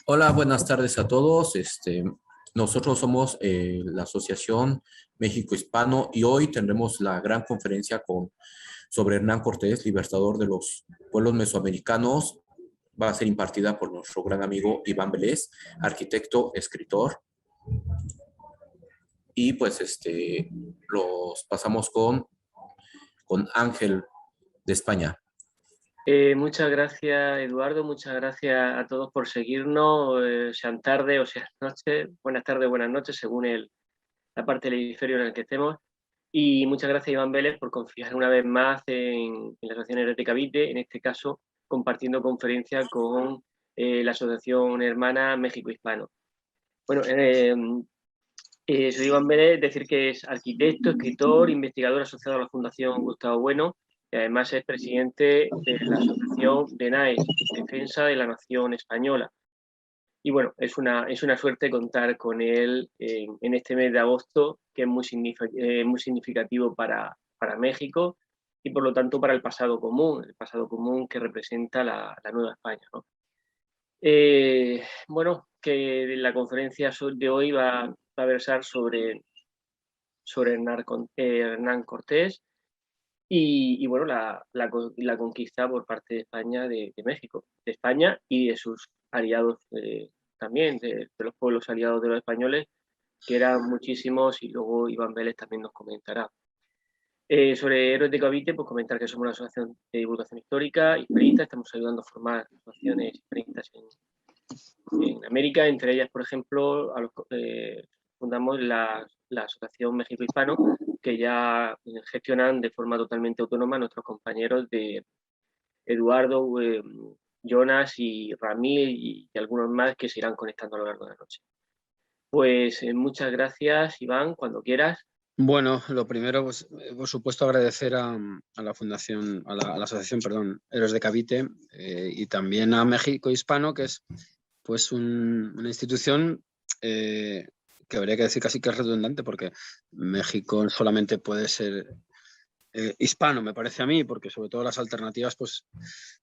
Hola, buenas tardes a todos. Nosotros somos la Asociación México Hispano y hoy tendremos la gran conferencia sobre Hernán Cortés, libertador de los pueblos mesoamericanos. Va a ser impartida por nuestro gran amigo Iván Vélez, arquitecto, escritor. Y pues los pasamos con Ángel de España. Muchas gracias, Eduardo. Muchas gracias a todos por seguirnos, sean tarde o sean noche. Buenas tardes, buenas noches, según la parte del hemisferio en el que estemos. Y muchas gracias, Iván Vélez, por confiar una vez más en la Asociación Herética Vite, en este caso compartiendo conferencia con la Asociación Hermana México Hispano. Bueno, soy Iván Vélez, decir que es arquitecto, escritor, investigador asociado a la Fundación Gustavo Bueno, y además es presidente de la Asociación DENAES, Defensa de la Nación Española. Y bueno, es una suerte contar con él en este mes de agosto, que es muy significativo para México y por lo tanto para el pasado común que representa la Nueva España, ¿no? Bueno, que la conferencia de hoy va a versar sobre Hernán Cortés y bueno, la conquista por parte de España de México, de España y de sus aliados también, de los pueblos aliados de los españoles, que eran muchísimos, y luego Iván Vélez también nos comentará. Sobre Héroes de Cavite, pues comentar que somos una asociación de divulgación histórica y periodistas, estamos ayudando a formar asociaciones y periodistas en América, entre ellas, por ejemplo, fundamos la Asociación México Hispano, que ya gestionan de forma totalmente autónoma nuestros compañeros de Eduardo, Jonas y Ramil y algunos más que se irán conectando a lo largo de la noche. Pues muchas gracias, Iván, cuando quieras. Bueno, lo primero, pues, por supuesto, agradecer a la Fundación, a la Asociación, perdón, Héroes de Cavite y también a México Hispano, que es pues una institución que habría que decir casi que es redundante, porque México solamente puede ser hispano, me parece a mí, porque sobre todo las alternativas pues,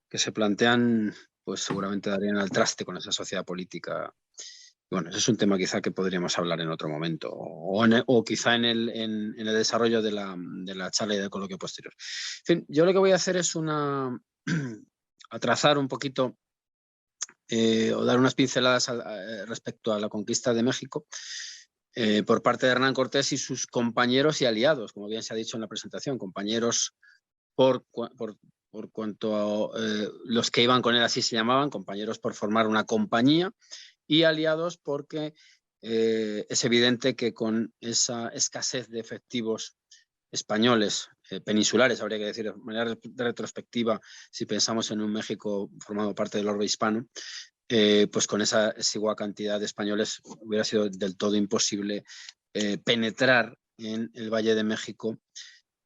que se plantean pues seguramente darían al traste con esa sociedad política. Bueno, ese es un tema quizá que podríamos hablar en otro momento o quizá en el desarrollo de la charla y del coloquio posterior. En fin, yo lo que voy a hacer es a trazar un poquito o dar unas pinceladas respecto a la conquista de México por parte de Hernán Cortés y sus compañeros y aliados, como bien se ha dicho en la presentación, compañeros por cuanto a los que iban con él así se llamaban, compañeros por formar una compañía, y aliados porque es evidente que con esa escasez de efectivos españoles, peninsulares, habría que decir de manera retrospectiva, si pensamos en un México formado parte del orbe hispano, pues con esa exigua cantidad de españoles hubiera sido del todo imposible penetrar en el Valle de México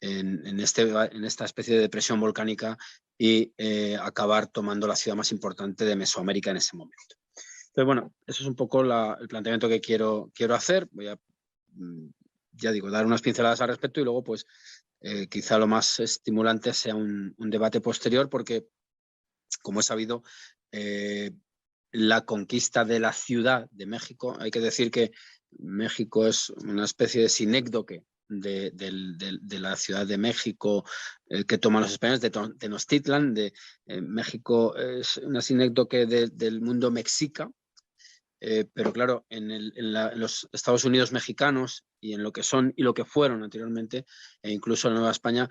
en esta especie de depresión volcánica y acabar tomando la ciudad más importante de Mesoamérica en ese momento. Entonces, bueno, eso es un poco el planteamiento que quiero hacer. Voy a, ya digo, dar unas pinceladas al respecto y luego, pues, quizá lo más estimulante sea un debate posterior, porque, como he sabido, la conquista de la Ciudad de México, hay que decir que México es una especie de sinécdoque de la Ciudad de México que toman los españoles, de Tenochtitlan. México es una sinécdoque del mundo mexica, pero claro, en los Estados Unidos mexicanos y en lo que son y lo que fueron anteriormente, e incluso en Nueva España,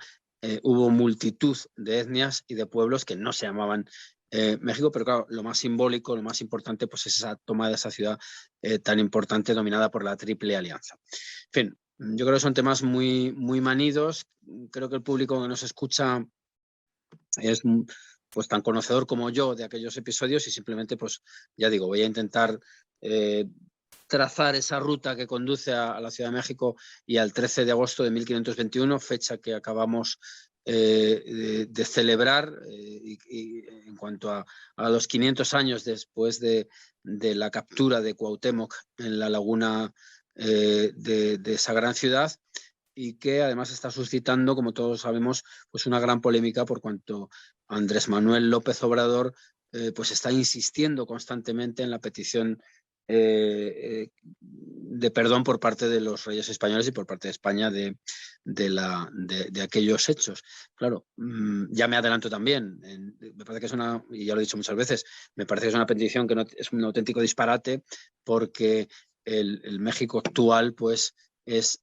hubo multitud de etnias y de pueblos que no se llamaban México, pero claro, lo más simbólico, lo más importante, pues es esa toma de esa ciudad tan importante dominada por la Triple Alianza. En fin, yo creo que son temas muy, muy manidos. Creo que el público que nos escucha es pues tan conocedor como yo de aquellos episodios y simplemente, pues ya digo, voy a intentar trazar esa ruta que conduce a la Ciudad de México y al 13 de agosto de 1521, fecha que acabamos de celebrar y en cuanto a los 500 años después de la captura de Cuauhtémoc en la laguna de esa gran ciudad, y que además está suscitando, como todos sabemos, pues una gran polémica por cuanto Andrés Manuel López Obrador pues está insistiendo constantemente en la petición de perdón por parte de los reyes españoles y por parte de España de aquellos hechos. Claro, ya me adelanto también, me parece que es una, y ya lo he dicho muchas veces, me parece que es una petición que no, es un auténtico disparate, porque el México actual pues es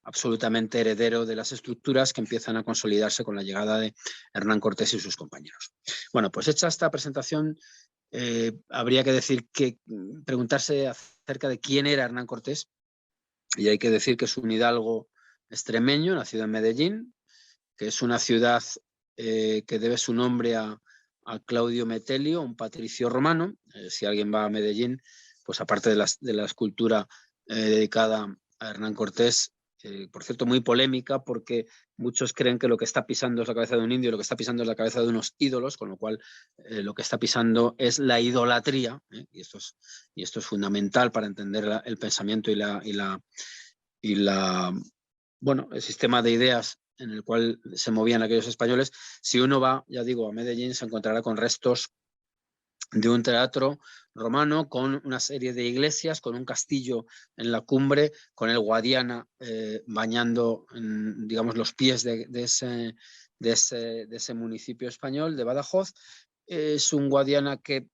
absolutamente heredero de las estructuras que empiezan a consolidarse con la llegada de Hernán Cortés y sus compañeros. Bueno, pues hecha esta presentación, habría que preguntarse acerca de quién era Hernán Cortés, y hay que decir que es un hidalgo extremeño, nacido en Medellín, que es una ciudad que debe su nombre a Claudio Metelio, un patricio romano. Si alguien va a Medellín, pues aparte de la escultura dedicada a Hernán Cortés, por cierto, muy polémica, porque muchos creen que lo que está pisando es la cabeza de un indio y lo que está pisando es la cabeza de unos ídolos, con lo cual lo que está pisando es la idolatría, y esto es fundamental para entender el pensamiento bueno, el sistema de ideas en el cual se movían aquellos españoles. Si uno va, ya digo, a Medellín, se encontrará con restos de un teatro romano, con una serie de iglesias, con un castillo en la cumbre, con el Guadiana bañando, digamos, los pies de ese municipio español, de Badajoz. Es un Guadiana que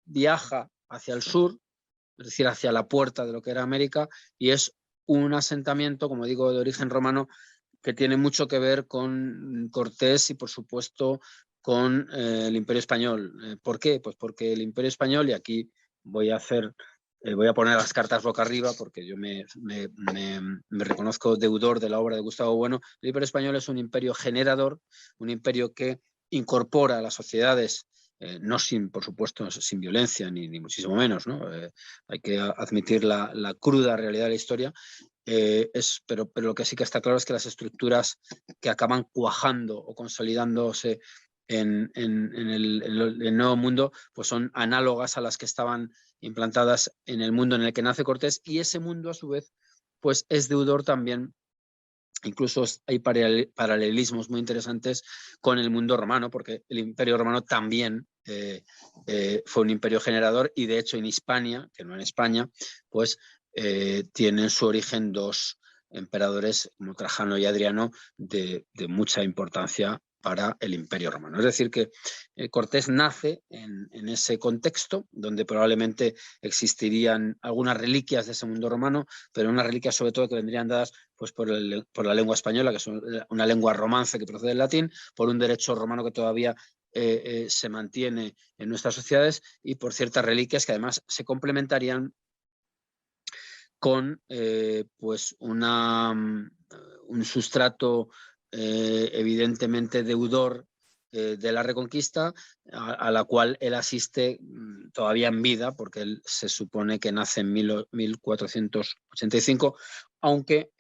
viaja hacia el sur, es decir, hacia la puerta de lo que era América, y es un asentamiento, como digo, de origen romano, que tiene mucho que ver con Cortés y, por supuesto, con el Imperio Español. ¿Por qué? Pues porque el Imperio Español, y aquí voy a poner las cartas boca arriba, porque yo me reconozco deudor de la obra de Gustavo Bueno. El Imperio Español es un imperio generador, un imperio que incorpora a las sociedades, no por supuesto, sin violencia, ni muchísimo menos, ¿no? Hay que admitir la cruda realidad de la historia. Pero lo que sí que está claro es que las estructuras que acaban cuajando o consolidándose en el Nuevo Mundo, pues son análogas a las que estaban implantadas en el mundo en el que nace Cortés, y ese mundo, a su vez, pues es deudor también. Incluso hay paralelismos muy interesantes con el mundo romano, porque el Imperio Romano también fue un imperio generador, y de hecho en Hispania, que no en España, pues tienen su origen dos emperadores como Trajano y Adriano de mucha importancia para el Imperio Romano. Es decir, que Cortés nace en ese contexto, donde probablemente existirían algunas reliquias de ese mundo romano, pero unas reliquias sobre todo que vendrían dadas pues por la lengua española, que es una lengua romance que procede del latín, por un derecho romano que todavía se mantiene en nuestras sociedades, y por ciertas reliquias que además se complementarían con pues un sustrato evidentemente deudor de la Reconquista, a la cual él asiste todavía en vida, porque él se supone que nace en 1485, aunque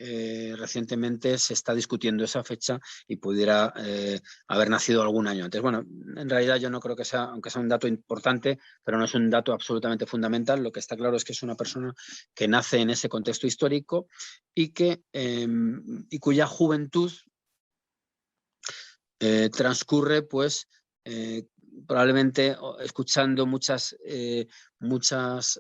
recientemente se está discutiendo esa fecha y pudiera haber nacido algún año antes. Bueno, en realidad yo no creo que sea, aunque sea un dato importante, pero no es un dato absolutamente fundamental. Lo que está claro es que es una persona que nace en ese contexto histórico y cuya juventud transcurre pues probablemente escuchando muchas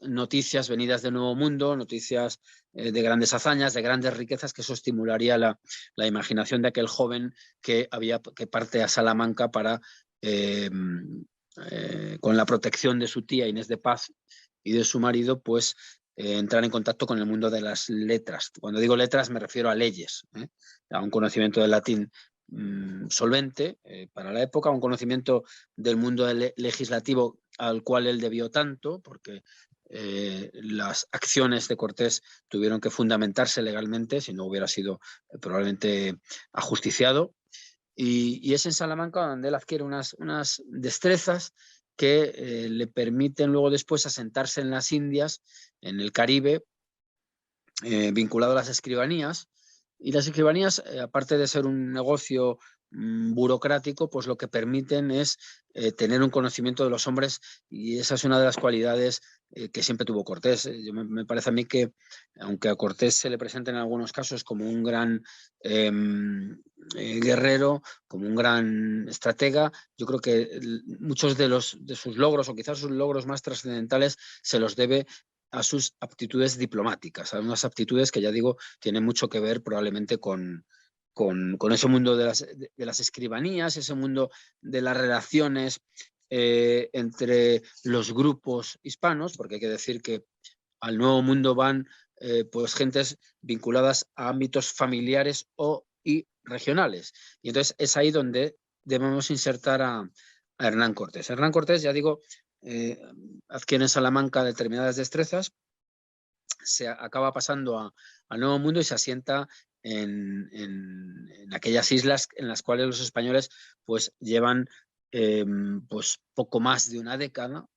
noticias venidas del Nuevo Mundo, noticias de grandes hazañas, de grandes riquezas, que eso estimularía la imaginación de aquel joven que parte a Salamanca para, con la protección de su tía Inés de Paz y de su marido, pues entrar en contacto con el mundo de las letras. Cuando digo letras me refiero a leyes, a un conocimiento del latín solvente para la época, un conocimiento del mundo legislativo al cual él debió tanto, porque las acciones de Cortés tuvieron que fundamentarse legalmente, si no hubiera sido probablemente ajusticiado. Y es en Salamanca donde él adquiere unas destrezas que le permiten luego después asentarse en las Indias, en el Caribe, vinculado a las escribanías. Y las escribanías, aparte de ser un negocio burocrático, pues lo que permiten es tener un conocimiento de los hombres, y esa es una de las cualidades que siempre tuvo Cortés. Me parece a mí que, aunque a Cortés se le presenta en algunos casos como un gran guerrero, como un gran estratega, yo creo que muchos de sus logros, o quizás sus logros más trascendentales, se los debe a sus aptitudes diplomáticas, a unas aptitudes que, ya digo, tienen mucho que ver probablemente con ese mundo de las escribanías, ese mundo de las relaciones entre los grupos hispanos, porque hay que decir que al Nuevo Mundo van pues gentes vinculadas a ámbitos familiares y regionales. Y entonces es ahí donde debemos insertar a Hernán Cortés. Hernán Cortés, ya digo, adquiere en Salamanca determinadas destrezas, se acaba pasando al Nuevo Mundo y se asienta en aquellas islas en las cuales los españoles pues llevan pues poco más de una década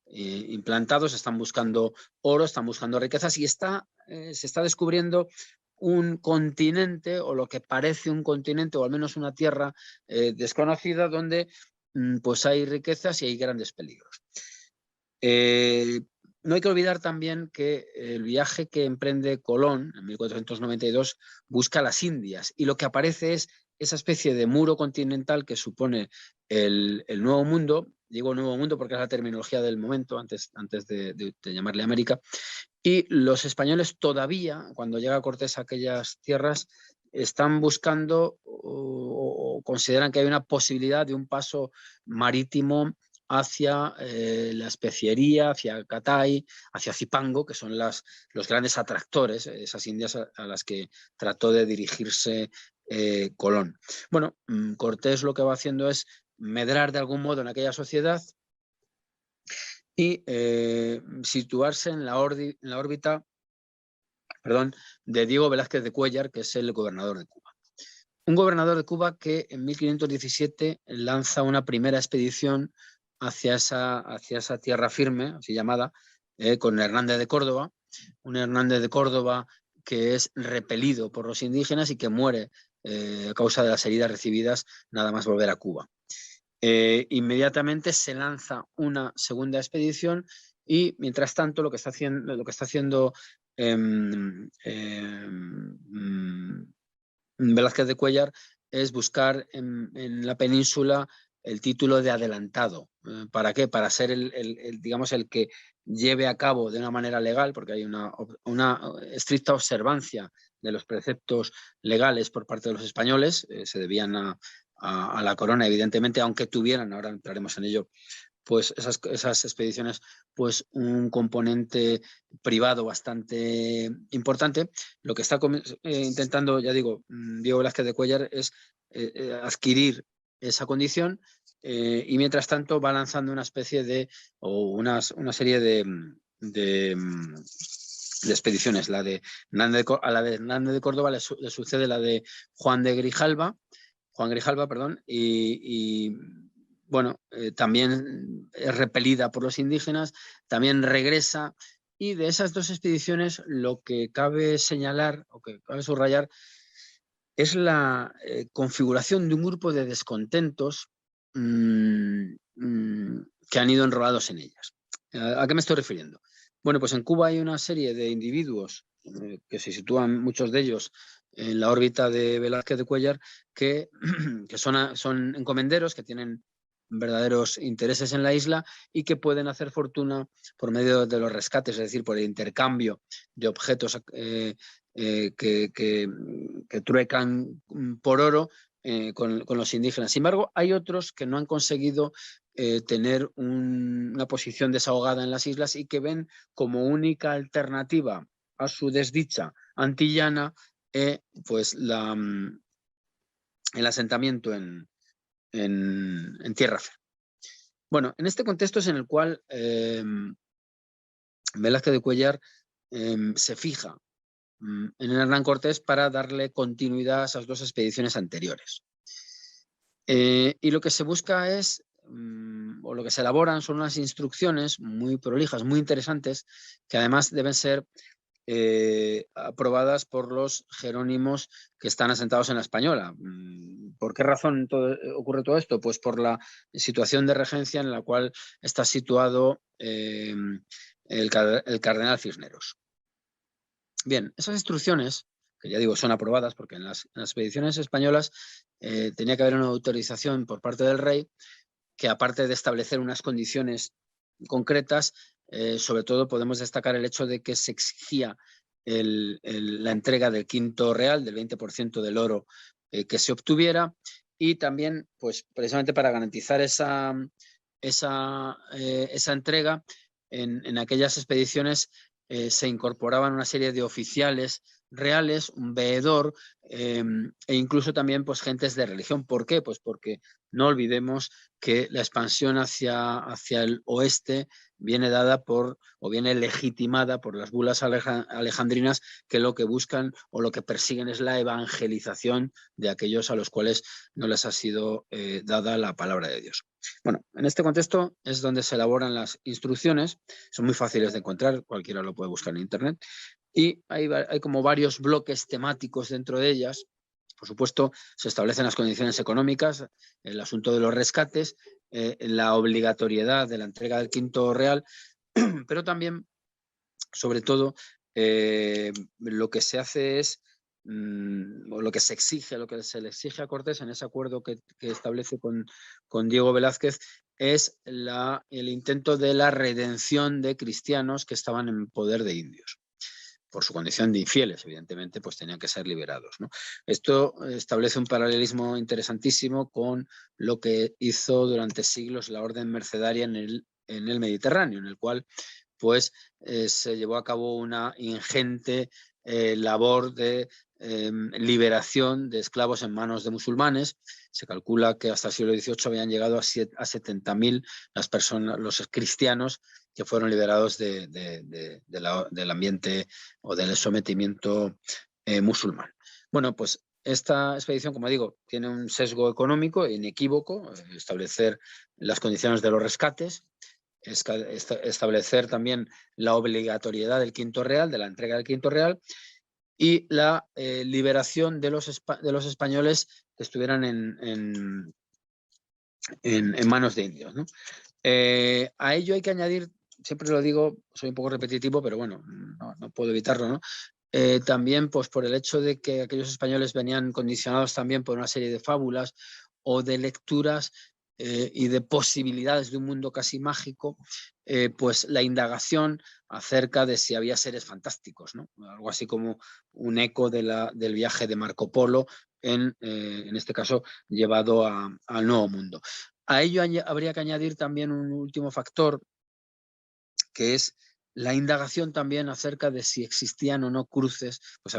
implantados, están buscando oro, están buscando riquezas, y se está descubriendo un continente, o lo que parece un continente, o al menos una tierra desconocida, donde pues hay riquezas y hay grandes peligros. No hay que olvidar también que el viaje que emprende Colón en 1492 busca las Indias, y lo que aparece es esa especie de muro continental que supone el Nuevo Mundo. Digo Nuevo Mundo porque es la terminología del momento, antes de llamarle América. Y los españoles todavía, cuando llega Cortés a aquellas tierras, están buscando o consideran que hay una posibilidad de un paso marítimo hacia la especiería, hacia Catay, hacia Zipango, que son los grandes atractores, esas Indias a las que trató de dirigirse Colón. Bueno, Cortés lo que va haciendo es medrar de algún modo en aquella sociedad y situarse en la órbita de Diego Velázquez de Cuéllar, que es el gobernador de Cuba. Un gobernador de Cuba que en 1517 lanza una primera expedición hacia esa tierra firme, así llamada, con Hernández de Córdoba, un Hernández de Córdoba que es repelido por los indígenas y que muere a causa de las heridas recibidas nada más volver a Cuba. Inmediatamente se lanza una segunda expedición, y mientras tanto lo que está haciendo Velázquez de Cuéllar es buscar en la península el título de adelantado. ¿Para qué? Para ser digamos, el que lleve a cabo de una manera legal, porque hay una estricta observancia de los preceptos legales por parte de los españoles, se debían a la corona, evidentemente, aunque tuvieran, ahora entraremos en ello, pues esas expediciones, pues un componente privado bastante importante. Lo que está intentando, ya digo, Diego Velázquez de Cuéllar es adquirir esa condición, y mientras tanto va lanzando una especie una serie de expediciones. A la de Hernández de Córdoba le sucede la de Juan Grijalva, y bueno, también es repelida por los indígenas, también regresa, y de esas dos expediciones lo que cabe señalar o que cabe subrayar es la configuración de un grupo de descontentos que han ido enrolados en ellas. ¿A qué me estoy refiriendo? Bueno, pues en Cuba hay una serie de individuos que se sitúan, muchos de ellos, en la órbita de Velázquez de Cuéllar, que son encomenderos, que tienen verdaderos intereses en la isla y que pueden hacer fortuna por medio de los rescates, es decir, por el intercambio de objetos que truecan por oro con los indígenas. Sin embargo, hay otros que no han conseguido tener una posición desahogada en las islas y que ven como única alternativa a su desdicha antillana pues el asentamiento en tierra firme. Bueno, en este contexto es en el cual Velázquez de Cuéllar se fija en Hernán Cortés para darle continuidad a esas dos expediciones anteriores. Y lo que se busca es, o lo que se elaboran son unas instrucciones muy prolijas, muy interesantes, que además deben ser aprobadas por los jerónimos que están asentados en la Española. ¿Por qué razón ocurre todo esto? Pues por la situación de regencia en la cual está situado el cardenal Cisneros. Bien, esas instrucciones, que ya digo, son aprobadas porque en las expediciones españolas tenía que haber una autorización por parte del rey que, aparte de establecer unas condiciones concretas, sobre todo podemos destacar el hecho de que se exigía la entrega del quinto real, del 20% del oro que se obtuviera, y también, pues precisamente para garantizar esa entrega, en aquellas expediciones se incorporaban una serie de oficiales reales, un veedor e incluso también pues gentes de religión. ¿Por qué? Pues porque no olvidemos que la expansión hacia el oeste viene dada o viene legitimada por las bulas alejandrinas, que lo que buscan o lo que persiguen es la evangelización de aquellos a los cuales no les ha sido dada la palabra de Dios. Bueno, en este contexto es donde se elaboran las instrucciones, son muy fáciles de encontrar, cualquiera lo puede buscar en internet, y hay como varios bloques temáticos dentro de ellas. Por supuesto, se establecen las condiciones económicas, el asunto de los rescates, la obligatoriedad de la entrega del quinto real, pero también, sobre todo, lo que se hace es, o lo que se exige, lo que se le exige a Cortés en ese acuerdo que establece con Diego Velázquez, es el intento de la redención de cristianos que estaban en poder de indios. Por su condición de infieles, evidentemente, pues tenían que ser liberados, ¿no? Esto establece un paralelismo interesantísimo con lo que hizo durante siglos la orden mercedaria en el Mediterráneo, en el cual pues se llevó a cabo una ingente labor de liberación de esclavos en manos de musulmanes. Se calcula que hasta el siglo XVIII habían llegado a 70.000 las personas, los cristianos que fueron liberados del ambiente o del sometimiento musulmán. Bueno, pues esta expedición, como digo, tiene un sesgo económico inequívoco, establecer las condiciones de los rescates, establecer también la obligatoriedad del quinto real, de la entrega del quinto real, y la liberación de los españoles que estuvieran en manos de indios, ¿no? A ello hay que añadir, siempre lo digo, soy un poco repetitivo, pero bueno, no puedo evitarlo, ¿no? También pues por el hecho de que aquellos españoles venían condicionados también por una serie de fábulas o de lecturas y de posibilidades de un mundo casi mágico, pues la indagación acerca de si había seres fantásticos, ¿no? Algo así como un eco del viaje de Marco Polo, en este caso llevado al Nuevo Mundo. A ello habría que añadir también un último factor, que es la indagación también acerca de si existían o no cruces, pues se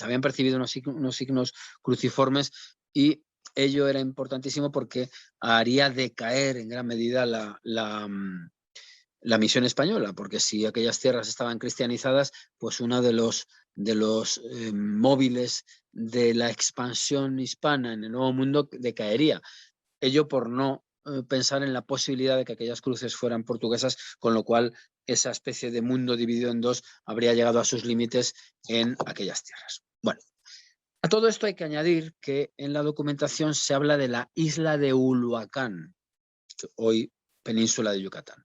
habían percibido unos signos cruciformes, y ello era importantísimo porque haría decaer en gran medida la misión española, porque si aquellas tierras estaban cristianizadas, pues uno de los móviles de la expansión hispana en el Nuevo Mundo decaería. Ello por no pensar en la posibilidad de que aquellas cruces fueran portuguesas, con lo cual esa especie de mundo dividido en dos habría llegado a sus límites en aquellas tierras. Bueno, a todo esto hay que añadir que en la documentación se habla de la isla de Uluacán, hoy península de Yucatán.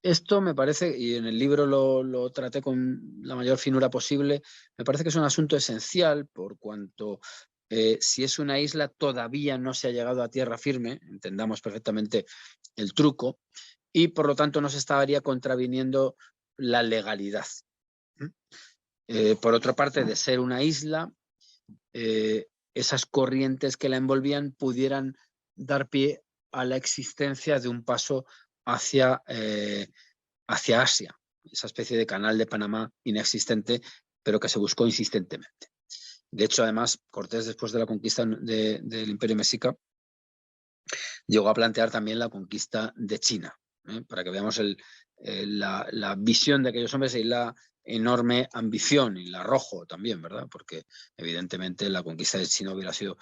Esto me parece, y en el libro lo traté con la mayor finura posible, me parece que es un asunto esencial, por cuanto si es una isla todavía no se ha llegado a tierra firme, entendamos perfectamente el truco, y por lo tanto no se estaría contraviniendo la legalidad. Por otra parte, de ser una isla, esas corrientes que la envolvían pudieran dar pie a la existencia de un paso hacia Asia, esa especie de canal de Panamá inexistente, pero que se buscó insistentemente. De hecho, además, Cortés, después de la conquista del Imperio Mexica, llegó a plantear también la conquista de China, para que veamos la visión de aquellos hombres y la enorme ambición y el arrojo también, ¿verdad? Porque evidentemente la conquista de China hubiera sido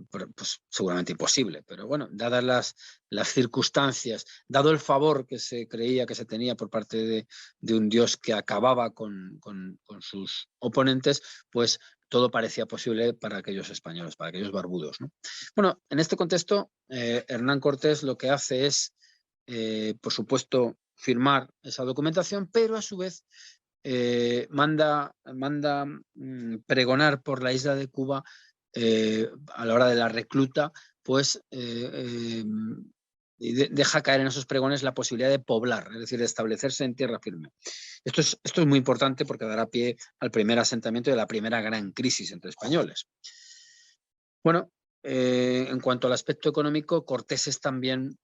pues, seguramente imposible. Pero bueno, dadas las circunstancias, dado el favor que se creía que se tenía por parte de un dios que acababa con sus oponentes, pues todo parecía posible para aquellos españoles, para aquellos barbudos, ¿no? Bueno, en este contexto, Hernán Cortés lo que hace es, por supuesto, firmar esa documentación, pero a su vez manda pregonar por la isla de Cuba a la hora de la recluta, pues deja caer en esos pregones la posibilidad de poblar, es decir, de establecerse en tierra firme. Esto es muy importante porque dará pie al primer asentamiento de la primera gran crisis entre españoles. Bueno, en cuanto al aspecto económico, Cortés es también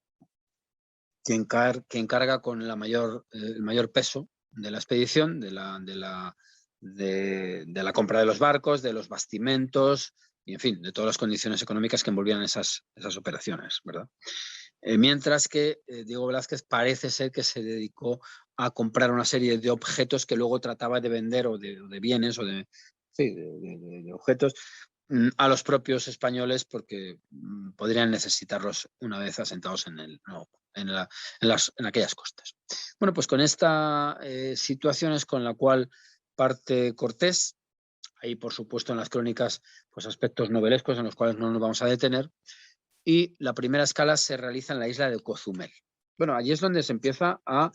quien encarga con el mayor peso de la expedición, de la compra de los barcos, de los bastimentos y, en fin, de todas las condiciones económicas que envolvían esas operaciones, ¿verdad? Mientras que Diego Velázquez parece ser que se dedicó a comprar una serie de objetos que luego trataba de vender, o de bienes, o de objetos, a los propios españoles, porque podrían necesitarlos una vez asentados en aquellas costas. Bueno, pues con esta situación es con la cual parte Cortés. Hay, por supuesto, en las crónicas pues aspectos novelescos en los cuales no nos vamos a detener. Y la primera escala se realiza en la isla de Cozumel. Bueno, allí es donde se empieza a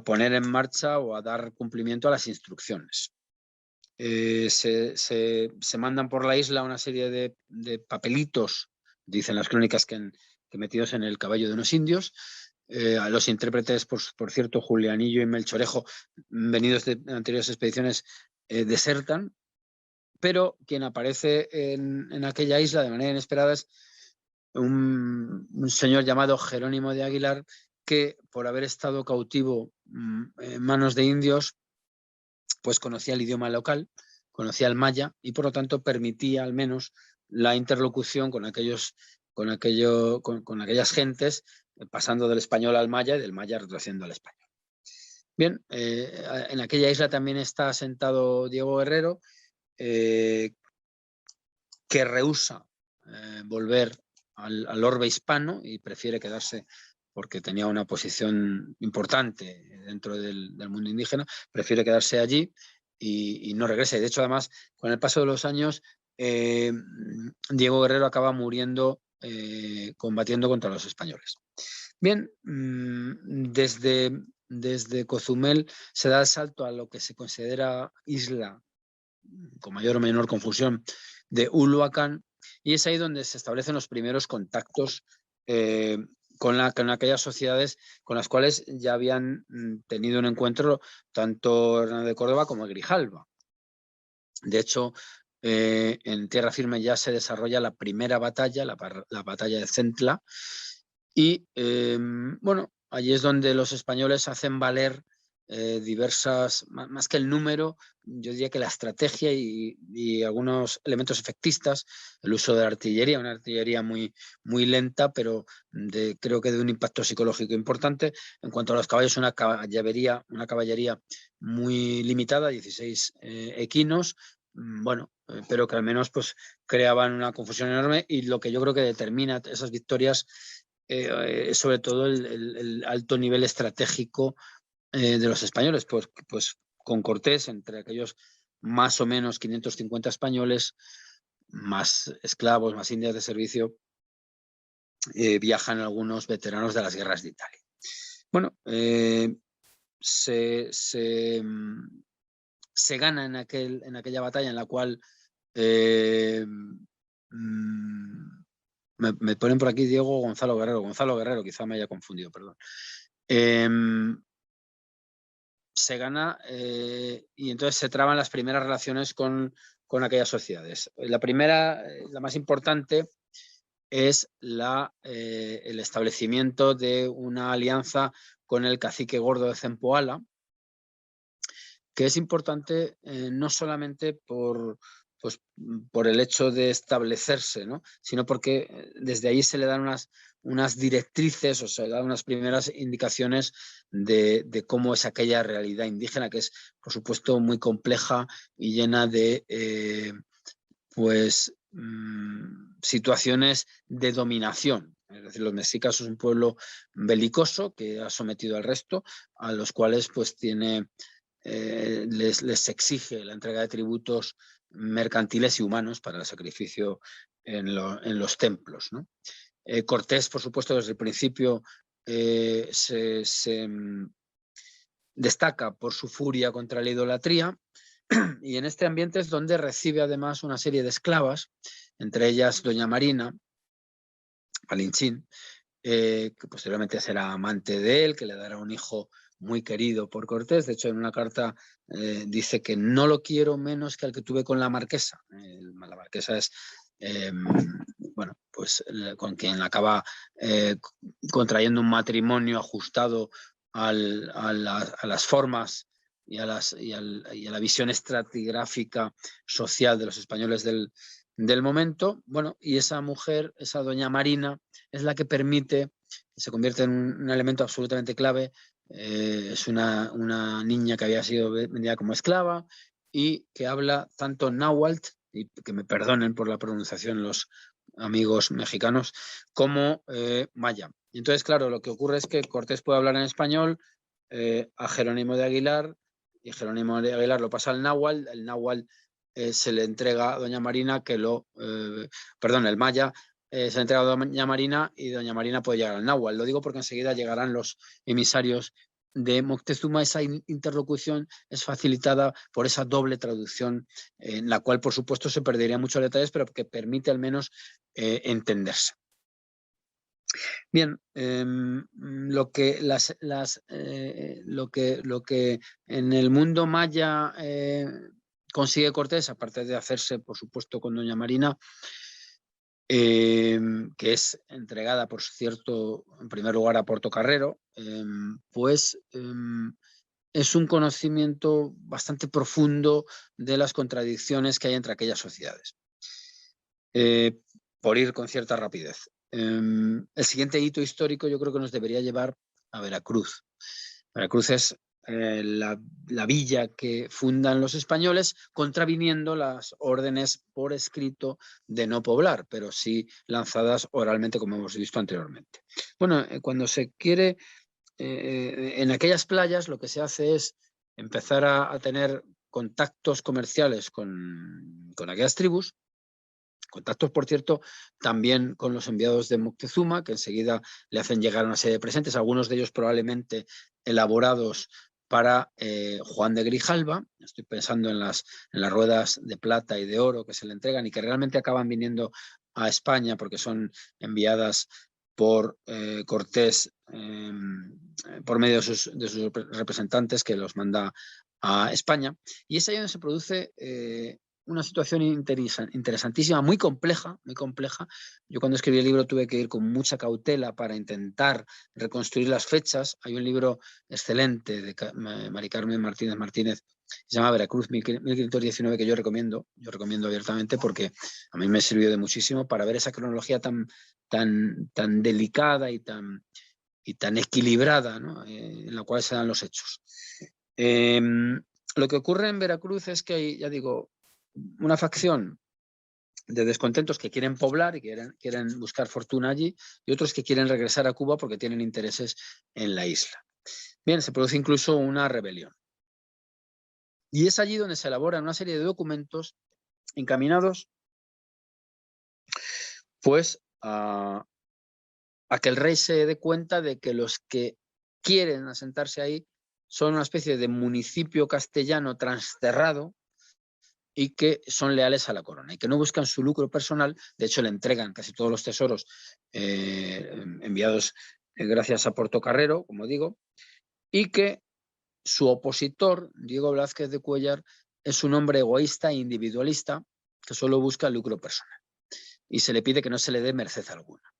poner en marcha o a dar cumplimiento a las instrucciones. Se mandan por la isla una serie de papelitos, dicen las crónicas, que metidos en el caballo de unos indios. A los intérpretes, por cierto, Julianillo y Melchorejo, venidos de anteriores expediciones, desertan, pero quien aparece en aquella isla de manera inesperada es un señor llamado Jerónimo de Aguilar, que por haber estado cautivo en manos de indios, pues conocía el idioma local, conocía el maya, y por lo tanto permitía al menos la interlocución con aquellas gentes, pasando del español al maya y del maya retrocediendo al español. Bien, en aquella isla también está asentado Diego Guerrero, que rehúsa volver al orbe hispano y prefiere quedarse, porque tenía una posición importante dentro del mundo indígena, prefiere quedarse allí y no regresa. Y de hecho, además, con el paso de los años, Diego Guerrero acaba muriendo combatiendo contra los españoles. Bien, desde Cozumel se da el salto a lo que se considera isla, con mayor o menor confusión, de Uluacán, y es ahí donde se establecen los primeros contactos con aquellas sociedades con las cuales ya habían tenido un encuentro tanto Hernán de Córdoba como Grijalva. De hecho, en tierra firme ya se desarrolla la primera batalla, la batalla de Centla, y bueno, allí es donde los españoles hacen valer diversas, más que el número, yo diría que la estrategia y algunos elementos efectistas, el uso de la artillería, una artillería muy, muy lenta, pero creo que de un impacto psicológico importante. En cuanto a los caballos, una caballería muy limitada, 16 equinos, bueno, pero que al menos pues creaban una confusión enorme, y lo que yo creo que determina esas victorias sobre todo el alto nivel estratégico de los españoles, pues con Cortés, entre aquellos más o menos 550 españoles, más esclavos, más indias de servicio, viajan algunos veteranos de las guerras de Italia. Bueno, se gana en aquella batalla en la cual me ponen por aquí Diego Gonzalo Guerrero, quizá me haya confundido, perdón. Se gana y entonces se traban las primeras relaciones con aquellas sociedades. La primera, la más importante, es el establecimiento de una alianza con el cacique gordo de Zempoala, que es importante no solamente por pues, por el hecho de establecerse, ¿no? Sino porque desde ahí se le dan unas directrices, o se le dan unas primeras indicaciones de cómo es aquella realidad indígena, que es, por supuesto, muy compleja y llena de situaciones de dominación. Es decir, los mexicas son un pueblo belicoso que ha sometido al resto, a los cuales pues les exige la entrega de tributos mercantiles y humanos para el sacrificio en los templos, ¿no? Cortés, por supuesto, desde el principio se destaca por su furia contra la idolatría, y en este ambiente es donde recibe además una serie de esclavas, entre ellas doña Marina Palinchín, que posteriormente será amante de él, que le dará un hijo muy querido por Cortés. De hecho, en una carta dice que no lo quiero menos que al que tuve con la marquesa. La marquesa es, bueno, pues con quien acaba contrayendo un matrimonio ajustado a las formas y a la visión estratigráfica social de los españoles del momento. Bueno, y esa mujer, esa doña Marina, es la que permite, se convierte en un elemento absolutamente clave. Es una niña que había sido vendida como esclava y que habla tanto náhuatl, y que me perdonen por la pronunciación los amigos mexicanos, como maya. Y entonces, claro, lo que ocurre es que Cortés puede hablar en español a Jerónimo de Aguilar, y Jerónimo de Aguilar lo pasa al náhuatl, el náhuatl se le entrega a doña Marina, el maya se le entrega a doña Marina, y doña Marina puede llegar al náhuatl. Lo digo porque enseguida llegarán los emisarios de Moctezuma. Esa interlocución es facilitada por esa doble traducción, en la cual, por supuesto, se perderían muchos detalles, pero que permite al menos entenderse. Bien, lo que en el mundo maya consigue Cortés, aparte de hacerse, por supuesto, con doña Marina, que es entregada, por cierto, en primer lugar a Portocarrero, es un conocimiento bastante profundo de las contradicciones que hay entre aquellas sociedades. Por ir con cierta rapidez. El siguiente hito histórico yo creo que nos debería llevar a Veracruz. Veracruz es la villa que fundan los españoles, contraviniendo las órdenes por escrito de no poblar, pero sí lanzadas oralmente, como hemos visto anteriormente. Bueno, cuando se quiere, en aquellas playas lo que se hace es empezar a tener contactos comerciales con aquellas tribus. Contactos, por cierto, también con los enviados de Moctezuma, que enseguida le hacen llegar una serie de presentes, algunos de ellos probablemente elaborados para Juan de Grijalva. Estoy pensando en las ruedas de plata y de oro que se le entregan y que realmente acaban viniendo a España porque son enviadas por Cortés por medio de sus representantes, que los manda a España. Y es ahí donde se produce una situación interesantísima, muy compleja, muy compleja. Yo cuando escribí el libro tuve que ir con mucha cautela para intentar reconstruir las fechas. Hay un libro excelente de Mari Carmen Martínez, se llama Veracruz 1519, que yo recomiendo abiertamente, porque a mí me sirvió de muchísimo para ver esa cronología tan delicada y tan equilibrada, ¿no? En la cual se dan los hechos. Lo que ocurre en Veracruz es que hay, ya digo, una facción de descontentos que quieren poblar y quieren buscar fortuna allí, y otros que quieren regresar a Cuba porque tienen intereses en la isla. Bien, se produce incluso una rebelión. Y es allí donde se elaboran una serie de documentos encaminados pues a que el rey se dé cuenta de que los que quieren asentarse ahí son una especie de municipio castellano transterrado y que son leales a la corona y que no buscan su lucro personal. De hecho, le entregan casi todos los tesoros enviados gracias a Portocarrero, como digo, y que su opositor, Diego Blázquez de Cuéllar, es un hombre egoísta e individualista que solo busca el lucro personal y se le pide que no se le dé merced alguna.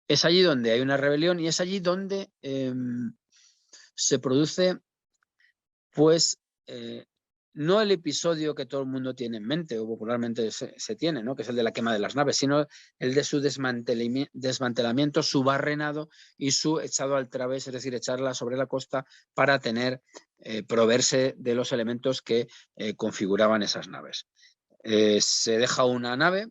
Es allí donde hay una rebelión y es allí donde se produce pues no el episodio que todo el mundo tiene en mente o popularmente se tiene, ¿no? Que es el de la quema de las naves, sino el de su desmantelamiento, su barrenado y su echado al través, es decir, echarla sobre la costa para proveerse de los elementos que configuraban esas naves. Se deja una nave,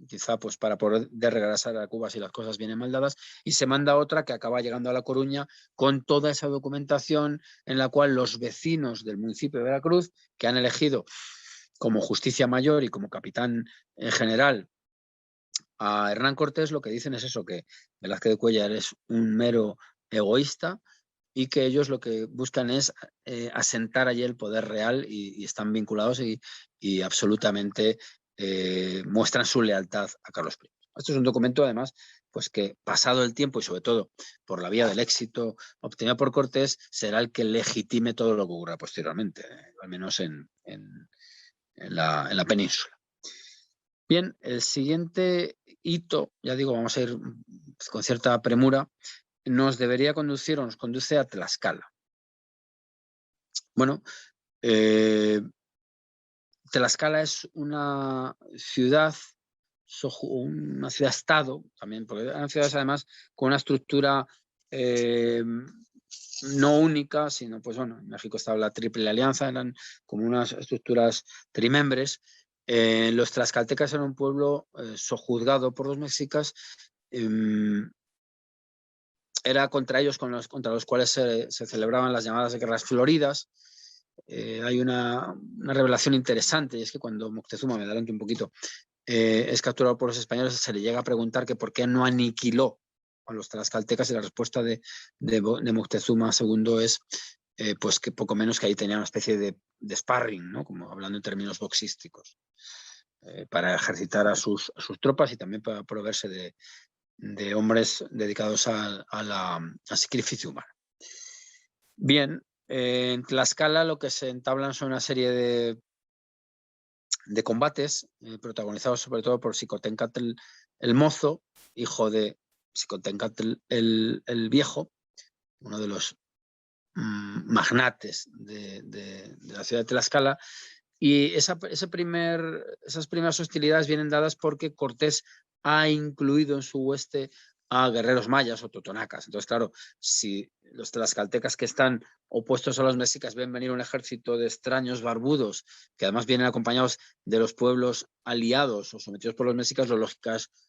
quizá pues para poder regresar a Cuba si las cosas vienen mal dadas, y se manda otra que acaba llegando a La Coruña con toda esa documentación en la cual los vecinos del municipio de Veracruz, que han elegido como justicia mayor y como capitán general a Hernán Cortés, lo que dicen es eso, que Velázquez de Cuéllar es un mero egoísta y que ellos lo que buscan es asentar allí el poder real y están vinculados y absolutamente muestran su lealtad a Carlos I. Esto es un documento, además, pues que pasado el tiempo y sobre todo por la vía del éxito obtenido por Cortés, será el que legitime todo lo que ocurra posteriormente, al menos en la península. Bien, el siguiente hito, ya digo, vamos a ir con cierta premura, nos debería conducir o nos conduce a Tlaxcala. Bueno, Tlaxcala es una ciudad-estado también, porque eran ciudades además con una estructura no única, sino pues bueno, en México estaba la Triple Alianza, eran como unas estructuras trimembres. Los tlaxcaltecas eran un pueblo sojuzgado por los mexicas. Era contra ellos contra los cuales se celebraban las llamadas guerras floridas. Hay una revelación interesante, y es que cuando Moctezuma, me adelanto un poquito, es capturado por los españoles, se le llega a preguntar que por qué no aniquiló a los tlaxcaltecas, y la respuesta de Moctezuma II es pues que poco menos que ahí tenía una especie de sparring, ¿no? Como hablando en términos boxísticos, para ejercitar a sus tropas y también para proveerse de hombres dedicados al sacrificio humano. Bien, en Tlaxcala lo que se entablan son una serie de combates protagonizados sobre todo por Xicoténcatl el Mozo, hijo de Xicoténcatl el Viejo, uno de los magnates de la ciudad de Tlaxcala. Y esas primeras hostilidades vienen dadas porque Cortés ha incluido en su hueste a guerreros mayas o totonacas. Entonces, claro, si los tlaxcaltecas que están opuestos a los mexicas ven venir un ejército de extraños barbudos, que además vienen acompañados de los pueblos aliados o sometidos por los mexicas, lo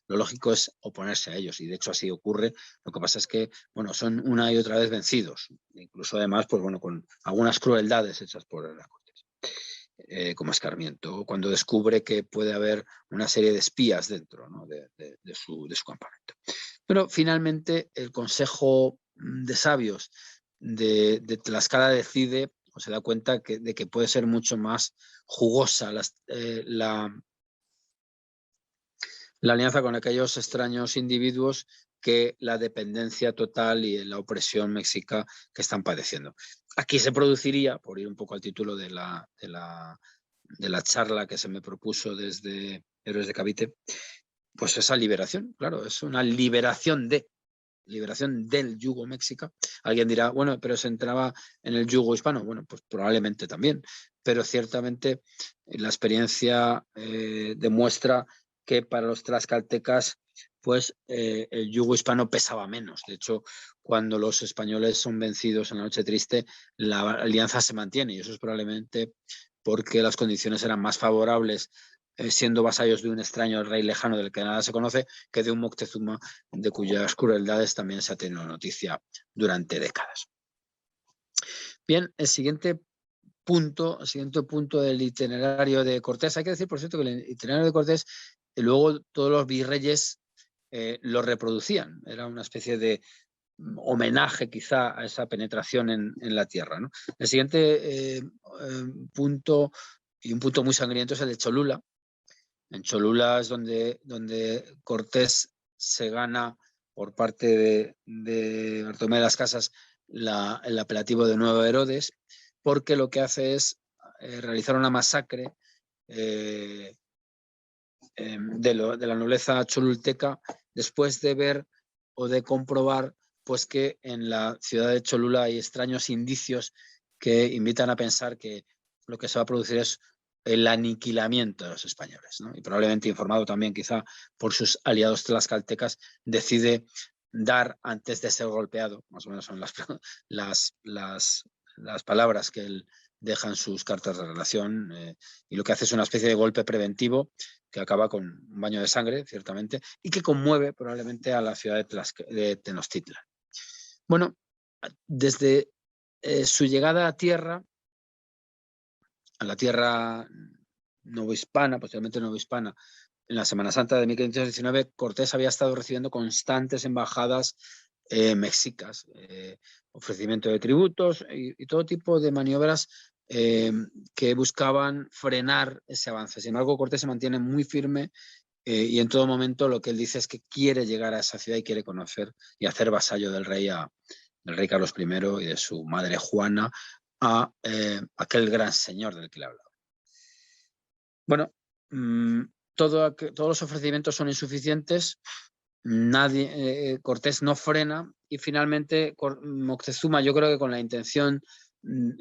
lógico es oponerse a ellos. Y de hecho así ocurre. Lo que pasa es que, bueno, son una y otra vez vencidos. Incluso además, pues bueno, con algunas crueldades hechas por la Cortés. Como escarmiento, cuando descubre que puede haber una serie de espías dentro, ¿no? de su campamento. Pero finalmente el Consejo de Sabios de Tlaxcala decide o se da cuenta de que puede ser mucho más jugosa la alianza con aquellos extraños individuos que la dependencia total y la opresión mexica que están padeciendo. Aquí se produciría, por ir un poco al título de la charla que se me propuso desde Héroes de Cavite, pues esa liberación, claro, es una liberación del yugo mexica. Alguien dirá, bueno, pero se entraba en el yugo hispano. Bueno, pues probablemente también, pero ciertamente la experiencia demuestra que para los tlaxcaltecas pues el yugo hispano pesaba menos. De hecho, cuando los españoles son vencidos en la Noche Triste, la alianza se mantiene, y eso es probablemente porque las condiciones eran más favorables siendo vasallos de un extraño rey lejano del que nada se conoce, que de un Moctezuma de cuyas crueldades también se ha tenido noticia durante décadas. Bien, el siguiente punto del itinerario de Cortés. Hay que decir, por cierto, que el itinerario de Cortés, luego todos los virreyes lo reproducían. Era una especie de homenaje quizá a esa penetración en la tierra, ¿no? El siguiente punto, y un punto muy sangriento, es el de Cholula. En Cholula es donde Cortés se gana por parte de Bartolomé de las Casas el apelativo de Nuevo Herodes, porque lo que hace es realizar una masacre de la nobleza cholulteca, después de ver o de comprobar pues que en la ciudad de Cholula hay extraños indicios que invitan a pensar que lo que se va a producir es el aniquilamiento de los españoles, ¿no? Y probablemente informado también quizá por sus aliados tlaxcaltecas, decide dar antes de ser golpeado, más o menos son las palabras que él deja en sus cartas de relación, y lo que hace es una especie de golpe preventivo que acaba con un baño de sangre, ciertamente, y que conmueve probablemente a la ciudad de Tenochtitlan. Bueno, desde su llegada a la tierra novohispana, posteriormente novohispana, en la Semana Santa de 1519, Cortés había estado recibiendo constantes embajadas mexicas, ofrecimiento de tributos y todo tipo de maniobras que buscaban frenar ese avance. Sin embargo, Cortés se mantiene muy firme y en todo momento lo que él dice es que quiere llegar a esa ciudad y quiere conocer y hacer vasallo del rey Carlos I y de su madre Juana a aquel gran señor del que le hablaba. Bueno, todos los ofrecimientos son insuficientes, Cortés no frena y finalmente Moctezuma, yo creo que con la intención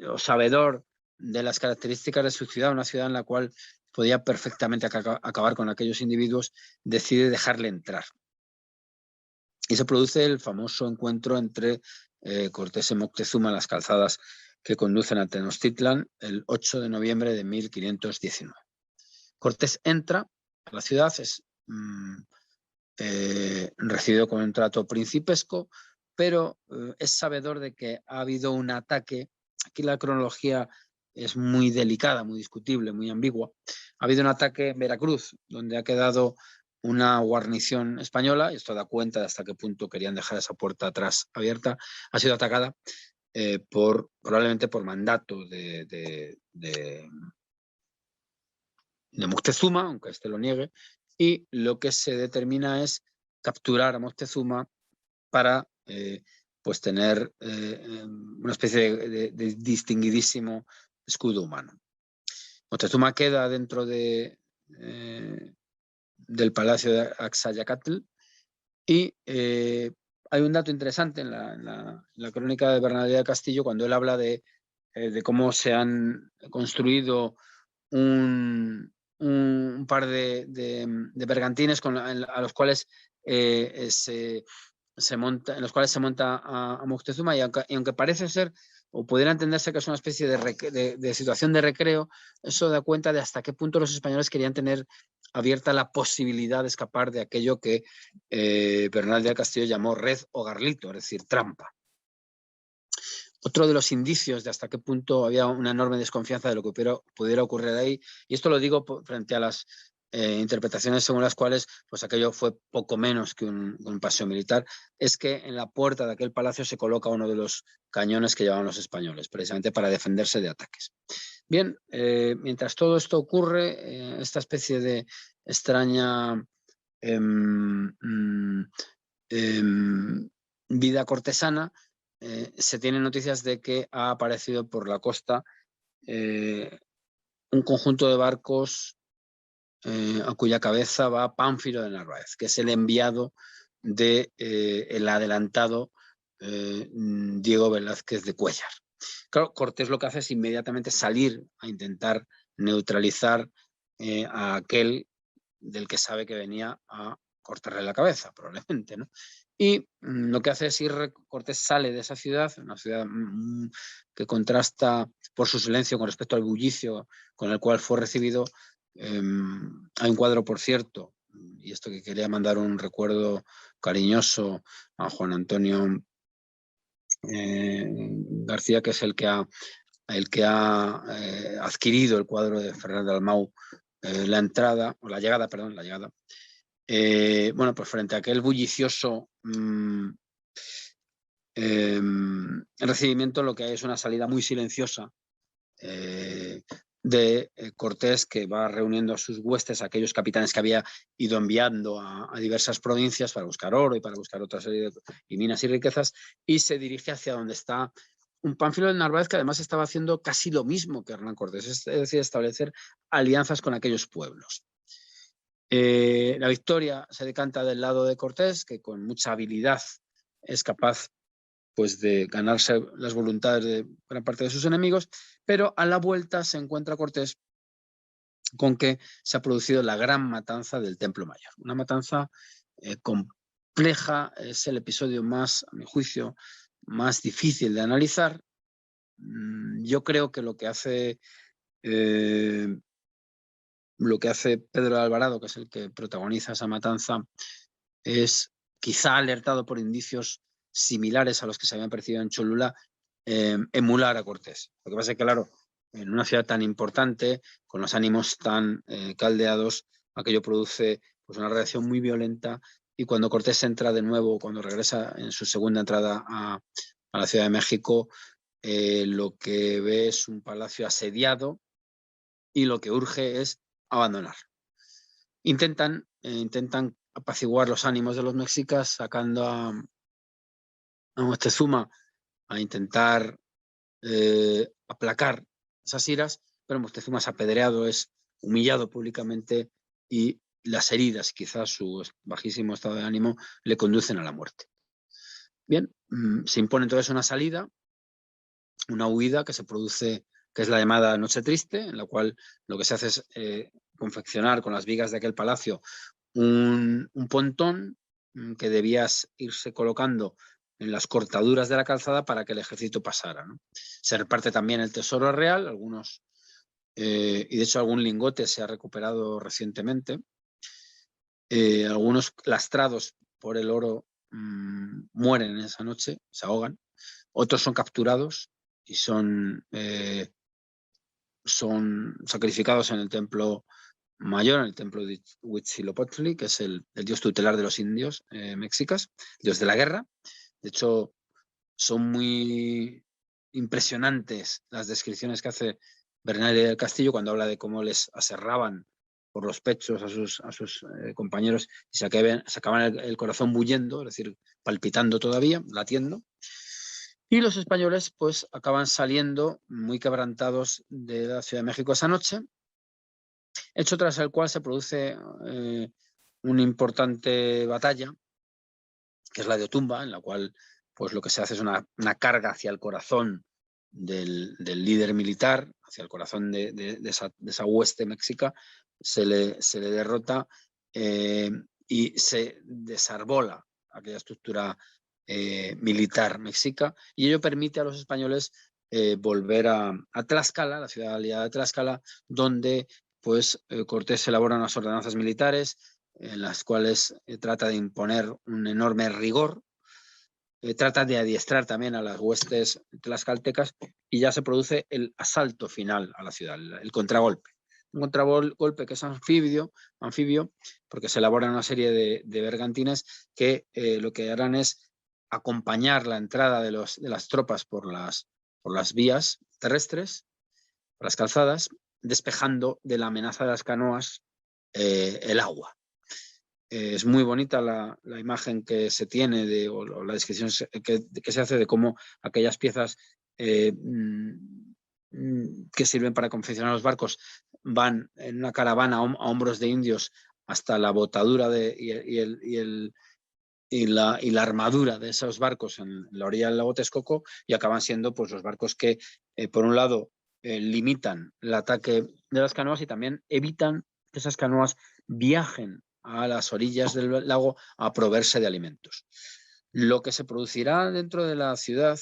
o sabedor de las características de su ciudad, una ciudad en la cual podía perfectamente acabar con aquellos individuos, decide dejarle entrar. Y se produce el famoso encuentro entre Cortés y Moctezuma en las calzadas que conducen a Tenochtitlan el 8 de noviembre de 1519. Cortés entra a la ciudad, es recibido con un trato principesco, pero es sabedor de que ha habido un ataque. Aquí la cronología es muy delicada, muy discutible, muy ambigua. Ha habido un ataque en Veracruz, donde ha quedado una guarnición española, y esto da cuenta de hasta qué punto querían dejar esa puerta atrás abierta. Ha sido atacada probablemente por mandato de Moctezuma, aunque este lo niegue, y lo que se determina es capturar a Moctezuma para pues tener una especie de distinguidísimo escudo humano. Moctezuma queda dentro del palacio de Axayacatl y hay un dato interesante en la crónica de Bernardino de Castillo cuando él habla de cómo se han construido un par de bergantines a los cuales se monta a Moctezuma y aunque parece ser o pudiera entenderse que es una especie de situación de recreo, eso da cuenta de hasta qué punto los españoles querían tener abierta la posibilidad de escapar de aquello que Bernal del Castillo llamó red o garlito, es decir, trampa. Otro de los indicios de hasta qué punto había una enorme desconfianza de lo que pudiera ocurrir ahí, y esto lo digo frente a las interpretaciones según las cuales pues aquello fue poco menos que un paseo militar, es que en la puerta de aquel palacio se coloca uno de los cañones que llevaban los españoles, precisamente para defenderse de ataques. Bien, mientras todo esto ocurre, esta especie de extraña vida cortesana, se tienen noticias de que ha aparecido por la costa un conjunto de barcos a cuya cabeza va Pánfilo de Narváez, que es el enviado del adelantado Diego Velázquez de Cuéllar. Claro, Cortés lo que hace es inmediatamente salir a intentar neutralizar a aquel del que sabe que venía a cortarle la cabeza, probablemente, ¿no? Y lo que hace es Cortés sale de esa ciudad, una ciudad que contrasta por su silencio con respecto al bullicio con el cual fue recibido. Hay un cuadro, por cierto, y esto que quería mandar un recuerdo cariñoso a Juan Antonio García, que es el que ha adquirido el cuadro de Fernández Dalmau, la llegada. Bueno, pues frente a aquel bullicioso recibimiento, lo que hay es una salida muy silenciosa de Cortés, que va reuniendo a sus huestes, a aquellos capitanes que había ido enviando a diversas provincias para buscar oro y para buscar otra serie de minas y riquezas, y se dirige hacia donde está un Pánfilo de Narváez que además estaba haciendo casi lo mismo que Hernán Cortés, es decir, establecer alianzas con aquellos pueblos. La victoria se decanta del lado de Cortés, que con mucha habilidad es capaz pues de ganarse las voluntades de gran parte de sus enemigos, pero a la vuelta se encuentra Cortés con que se ha producido la gran matanza del Templo Mayor. Una matanza compleja, es el episodio más, a mi juicio, más difícil de analizar. Yo creo que lo que hace Pedro de Alvarado, que es el que protagoniza esa matanza, es quizá alertado por indicios similares a los que se habían percibido en Cholula, emular a Cortés. Lo que pasa es que, claro, en una ciudad tan importante, con los ánimos tan caldeados, aquello produce pues, una reacción muy violenta, y cuando Cortés entra de nuevo, cuando regresa en su segunda entrada a la Ciudad de México, lo que ve es un palacio asediado y lo que urge es abandonar. Intentan apaciguar los ánimos de los mexicas sacando a Moctezuma a intentar aplacar esas iras, pero Moctezuma es apedreado, es humillado públicamente y las heridas, quizás su bajísimo estado de ánimo, le conducen a la muerte. Bien, se impone entonces una salida, una huida que se produce, que es la llamada Noche Triste, en la cual lo que se hace es confeccionar con las vigas de aquel palacio un pontón que debía irse colocando en las cortaduras de la calzada para que el ejército pasara, ¿no? Se reparte también el tesoro real, algunos, y de hecho algún lingote se ha recuperado recientemente. Algunos lastrados por el oro mueren en esa noche, se ahogan. Otros son capturados y son sacrificados en el templo mayor, en el templo de Huitzilopochtli, que es el dios tutelar de los indios mexicas, dios de la guerra. De hecho, son muy impresionantes las descripciones que hace Bernal del Castillo cuando habla de cómo les aserraban por los pechos a sus compañeros y sacaban el corazón bullendo, es decir, palpitando todavía, latiendo. Y los españoles pues acaban saliendo muy quebrantados de la Ciudad de México esa noche, hecho tras el cual se produce una importante batalla, que es la de Otumba, en la cual pues lo que se hace es una carga hacia el corazón del líder militar, hacia el corazón de esa hueste mexica, se le derrota y se desarbola aquella estructura militar mexica, y ello permite a los españoles volver a Tlaxcala, la ciudad aliada de Tlaxcala, donde pues Cortés elabora unas ordenanzas militares en las cuales trata de imponer un enorme rigor, trata de adiestrar también a las huestes tlaxcaltecas, y ya se produce el asalto final a la ciudad, el contragolpe. Un contragolpe que es anfibio, porque se elaboran una serie de bergantines que lo que harán es acompañar la entrada de las tropas por las vías terrestres, por las calzadas, despejando de la amenaza de las canoas el agua. Es muy bonita la imagen que se tiene o la descripción que se hace de cómo aquellas piezas que sirven para confeccionar los barcos van en una caravana a hombros de indios hasta la botadura y la armadura de esos barcos en la orilla del lago Texcoco, y acaban siendo pues, los barcos que, por un lado, limitan el ataque de las canoas y también evitan que esas canoas viajen a las orillas del lago a proveerse de alimentos. Lo que se producirá dentro de la ciudad,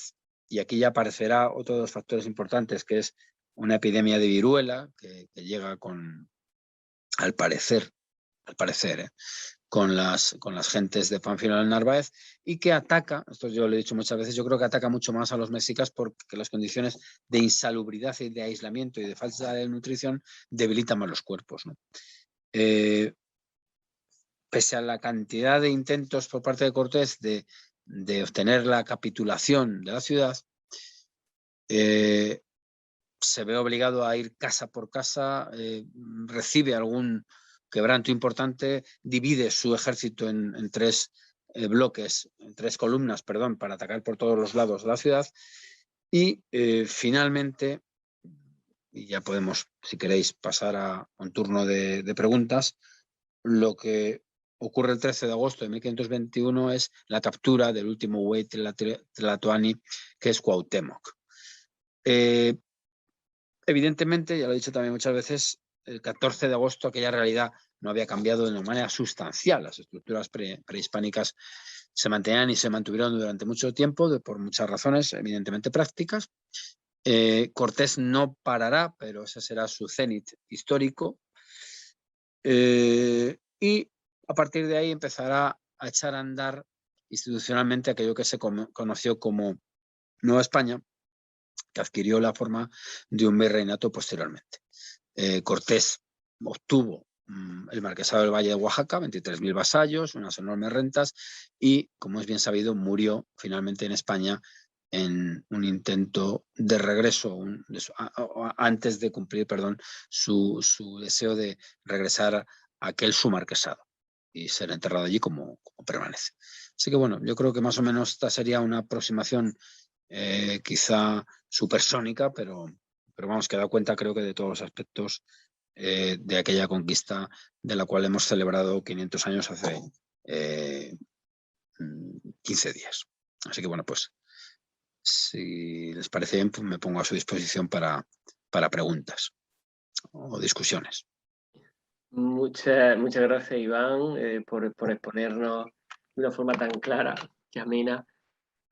y aquí ya aparecerá otro de los factores importantes, que es una epidemia de viruela que llega al parecer, con las gentes de Pánfilo del Narváez, y que ataca, esto yo lo he dicho muchas veces, yo creo que ataca mucho más a los mexicas porque las condiciones de insalubridad y de aislamiento y de falta de nutrición debilitan más los cuerpos, ¿no? Pese a la cantidad de intentos por parte de Cortés de obtener la capitulación de la ciudad, se ve obligado a ir casa por casa, recibe algún quebranto importante, divide su ejército en tres bloques, en tres columnas, perdón, para atacar por todos los lados de la ciudad, y finalmente, y ya podemos, si queréis, pasar a un turno de preguntas, lo que ocurre el 13 de agosto de 1521 es la captura del último huey tlatoani, que es Cuauhtémoc. Evidentemente, ya lo he dicho también muchas veces, el 14 de agosto aquella realidad no había cambiado de una manera sustancial. Las estructuras prehispánicas se mantenían y se mantuvieron durante mucho tiempo por muchas razones, evidentemente prácticas. Cortés no parará, pero ese será su cénit histórico. Y a partir de ahí empezará a echar a andar institucionalmente aquello que se conoció como Nueva España, que adquirió la forma de un virreinato posteriormente. Cortés obtuvo el marquesado del Valle de Oaxaca, 23.000 vasallos, unas enormes rentas, y, como es bien sabido, murió finalmente en España en un intento de regreso, antes de cumplir, su deseo de regresar a aquel su marquesado y ser enterrado allí como permanece. Así que bueno, yo creo que más o menos esta sería una aproximación quizá supersónica, pero vamos, que da cuenta creo que de todos los aspectos de aquella conquista de la cual hemos celebrado 500 años hace 15 días. Así que bueno, pues si les parece bien, pues me pongo a su disposición para preguntas o discusiones. Muchas gracias, Iván, por exponernos de una forma tan clara y amena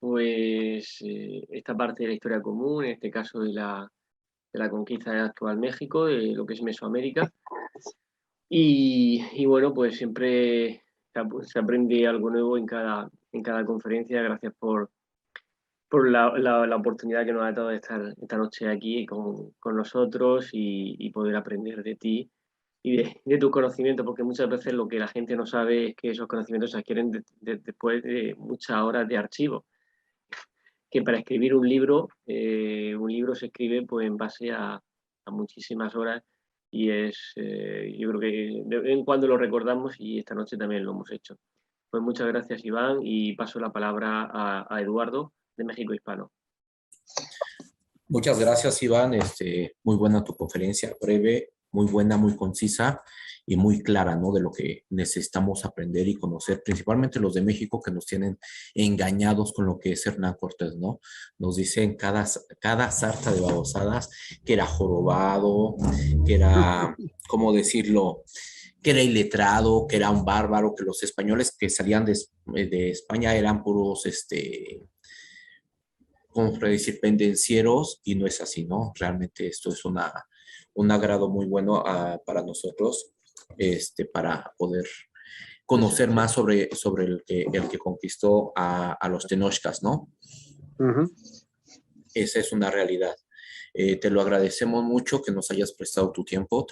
pues esta parte de la historia común, en este caso de la conquista del actual México, de lo que es Mesoamérica. Y bueno, pues siempre se aprende algo nuevo en cada conferencia. Gracias por la oportunidad que nos ha dado de estar esta noche aquí con nosotros y poder aprender de ti y de tu conocimiento, porque muchas veces lo que la gente no sabe es que esos conocimientos se adquieren después de muchas horas de archivo. Que para escribir un libro se escribe pues en base a muchísimas horas y yo creo que de vez en cuando lo recordamos y esta noche también lo hemos hecho. Pues muchas gracias, Iván, y paso la palabra a Eduardo de México Hispano. Muchas gracias, Iván. Muy buena tu conferencia, breve, muy buena, muy concisa y muy clara, ¿no? De lo que necesitamos aprender y conocer, principalmente los de México que nos tienen engañados con lo que es Hernán Cortés, ¿no? Nos dicen cada sarta de babosadas que era jorobado, que era, ¿cómo decirlo?, que era iletrado, que era un bárbaro, que los españoles que salían de España eran puros, como decir, pendencieros, y no es así, ¿no? Realmente esto es un agrado muy bueno para nosotros, para poder conocer más sobre el que conquistó a los tenochcas, ¿no? Uh-huh. Esa es una realidad. Te lo agradecemos mucho que nos hayas prestado tu tiempo,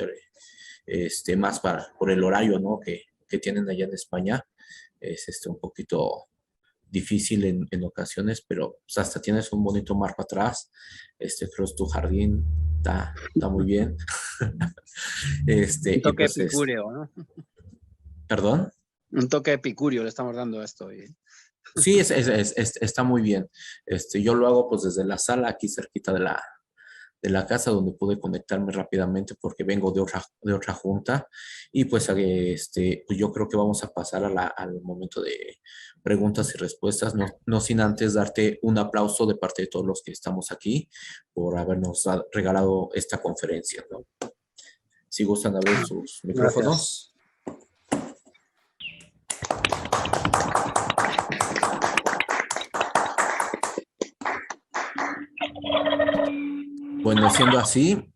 más por el horario, ¿no? que tienen allá en España. Es un poquito difícil en ocasiones, pero pues, hasta tienes un bonito mar para atrás. Creo que tu jardín está muy bien. Un toque pues, epicúreo, ¿no? ¿Perdón? Un toque epicúreo le estamos dando a esto. Sí, está muy bien. Yo lo hago pues desde la sala aquí cerquita de la casa, donde pude conectarme rápidamente porque vengo de otra junta, y pues, pues yo creo que vamos a pasar al momento de preguntas y respuestas, no sin antes darte un aplauso de parte de todos los que estamos aquí por habernos regalado esta conferencia, ¿no? Si gustan abrir sus micrófonos. Bueno, siendo así,